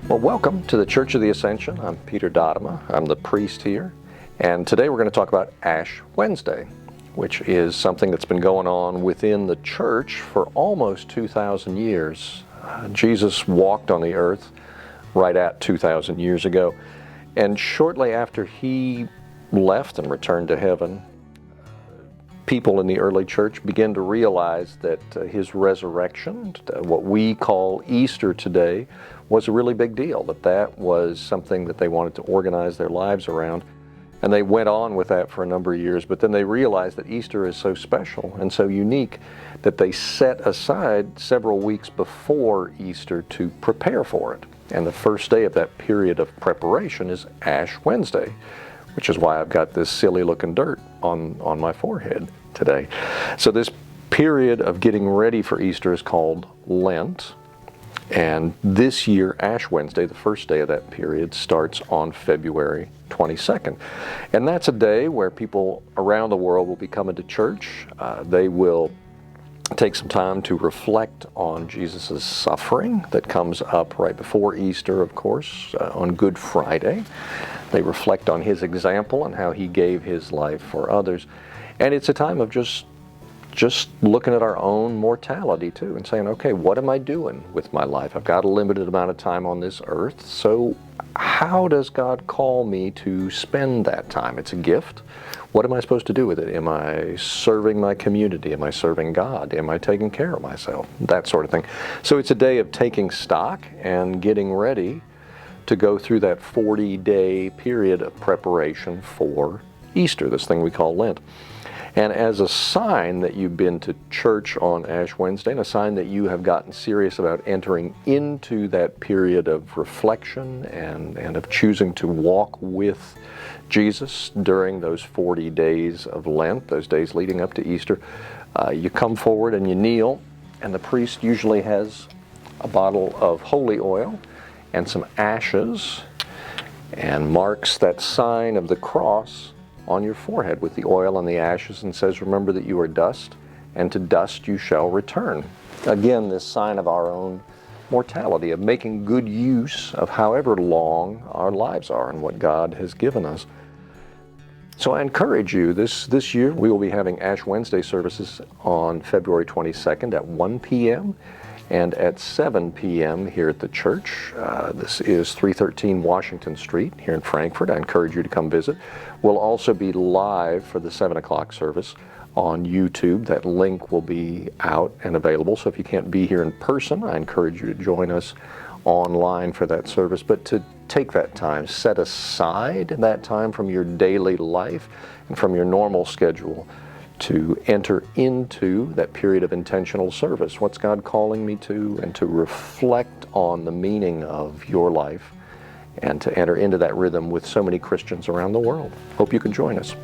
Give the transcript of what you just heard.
Well, welcome to the Church of the Ascension. I'm Peter Doddema. I'm the priest here. And today we're going to talk about Ash Wednesday, which is something that's been going on within the church for almost 2,000 years. Jesus walked on the earth right at 2,000 years ago. And shortly after he left and returned to heaven, people in the early church began to realize that his resurrection, what we call Easter today, was a really big deal, that was something that they wanted to organize their lives around. And they went on with that for a number of years, but then they realized that Easter is so special and so unique that they set aside several weeks before Easter to prepare for it. And the first day of that period of preparation is Ash Wednesday, which is why I've got this silly looking dirt on my forehead today. So this period of getting ready for Easter is called Lent. And this year, Ash Wednesday, the first day of that period, starts on February 22nd. And that's a day where people around the world will be coming to church. They will take some time to reflect on Jesus' suffering that comes up right before Easter, of course, on Good Friday. They reflect on his example and how he gave his life for others. And it's a time of just looking at our own mortality too and saying, okay, what am I doing with my life? I've got a limited amount of time on this earth, so how does God call me to spend that time? It's a gift. What am I supposed to do with it? Am I serving my community? Am I serving God? Am I taking care of myself? That sort of thing. So it's a day of taking stock and getting ready to go through that 40-day period of preparation for Easter, this thing we call Lent. And as a sign that you've been to church on Ash Wednesday, and a sign that you have gotten serious about entering into that period of reflection and of choosing to walk with Jesus during those 40 days of Lent, those days leading up to Easter, you come forward and you kneel, and the priest usually has a bottle of holy oil and some ashes and marks that sign of the cross on your forehead with the oil and the ashes and says, remember that you are dust, and to dust you shall return. Again, this sign of our own mortality, of making good use of however long our lives are and what God has given us. So I encourage you, this year we will be having Ash Wednesday services on February 22nd at 1 p.m. and at 7 p.m. here at the church. This is 313 Washington Street here in Frankfort. I encourage you to come visit. We'll also be live for the 7 o'clock service on YouTube. That link will be out and available. So if you can't be here in person, I encourage you to join us online for that service. But to take that time, set aside that time from your daily life and from your normal schedule to enter into that period of intentional service. What's God calling me to? And to reflect on the meaning of your life and to enter into that rhythm with so many Christians around the world. Hope you can join us.